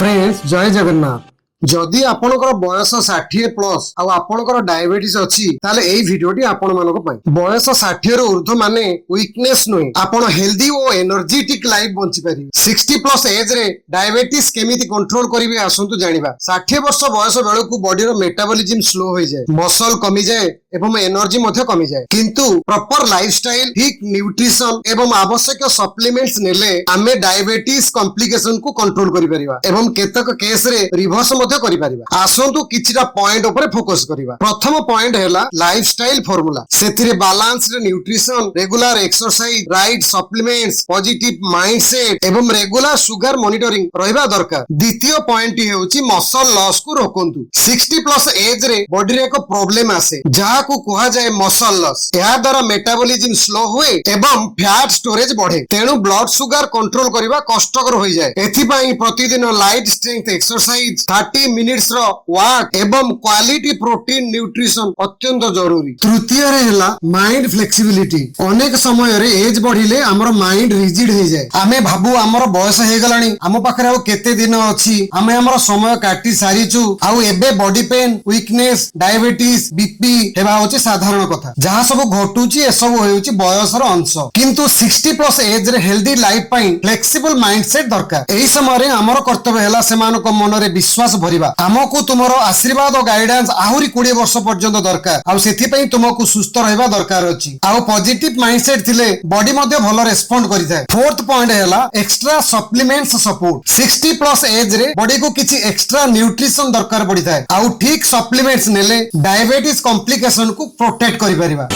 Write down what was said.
Friends जय जगन्नाथ। जदि आपणकर बयस 60 प्लस आउ आपणकर डायबिटीज अछि ताले एई भिडियोटी आपण मानको पई। बयस 60 रो ऊर्ध्व माने वीकनेस नुहे, आपण हेल्दी ओ एनर्जेटिक लाइफ बंची परिबे। 60 प्लस एज रे डायबिटीज केमिति कंट्रोल करिवे आसंतु जानिबा। 60 वर्ष बयस बेलकु बॉडी रो मेटाबॉलिज्म स्लो होई जाय, मसल कमी जाय एवं एनर्जी मध्ये कमी जाय। किंतु प्रॉपर लाइफस्टाइल, ठीक न्यूट्रिशन एवं आवश्यक सप्लीमेंट्स नेले आमे डायबिटीज कॉम्प्लिकेशन को कंट्रोल करि परिबा एवं केतक केस रे रिवर्स मध्ये करि परिबा। आसंतु किछिटा पॉइंट ऊपर फोकस करिबा। प्रथम पॉइंट हैला लाइफस्टाइल फार्मूला। सेतिरे balanced nutrition, regular exercise, right supplements, positive mindset एवं रेगुलर शुगर मॉनिटरिंग रहिबा दरकार। द्वितीय पॉइंट हेउची मसल लॉस को रोकंतु। 60 प्लस एज रे बॉडी रे एक प्रॉब्लम आसे जहा को कहा जाय मसल लॉस। या द्वारा मेटाबॉलिज्म स्लो हुए एवं फैट स्टोरेज बढ़े, तेणु ब्लड शुगर कंट्रोल करिबा कष्टकर होई जाय। एथि पई प्रतिदिन लाइट स्ट्रेंथ एक्सरसाइज, 30 मिनिट्स रो वॉक एवं क्वालिटी प्रोटीन न्यूट्रिशन अत्यंत जरूरी। तृतीय रे हैला माइंड फ्लेक्सिबिलिटी। अनेक समय रे एज बढ़िले हमर माइंड रिजिड हो जाय। आमे भाबु हमर बयस हे गलानी, हम पाखरे आ केते दिन अछि, आमे हमर समय काटी सारिचु, आउ एबे body pain, weakness, diabetes, BP हेबा होची साधारण कथा। जहा सब घटुची ए सब होउची बयसर अंश। किंतु 60 प्लस एज रे हेल्दी लाइफ पई फ्लेक्सिबल माइंडसेट दरकार। एही समय रे हमर कर्तव्य हैला सेमानक मनरे विश्वास भरिबा। हमकु तुमरो आशीर्वाद और गाइडेंस आहुरी 20 वर्ष पर्यंत दरकार। आ सेथि पई तुमकु सुस्थ रहबा दरकार अछि। आ पॉजिटिव माइंडसेट थिले बॉडी मध्ये भलो रेस्पोंड करिथाय। फोर्थ पॉइंट हैला extra supplements support. 60 plus age रे बॉडी को किछि एक्स्ट्रा न्यूट्रिशन दरकार पड़िथाय। आ ठीक सप्लीमेंट्स नेले डायबिटीज कॉम्प्लिकेशन को प्रोटेक्ट करि परिबा।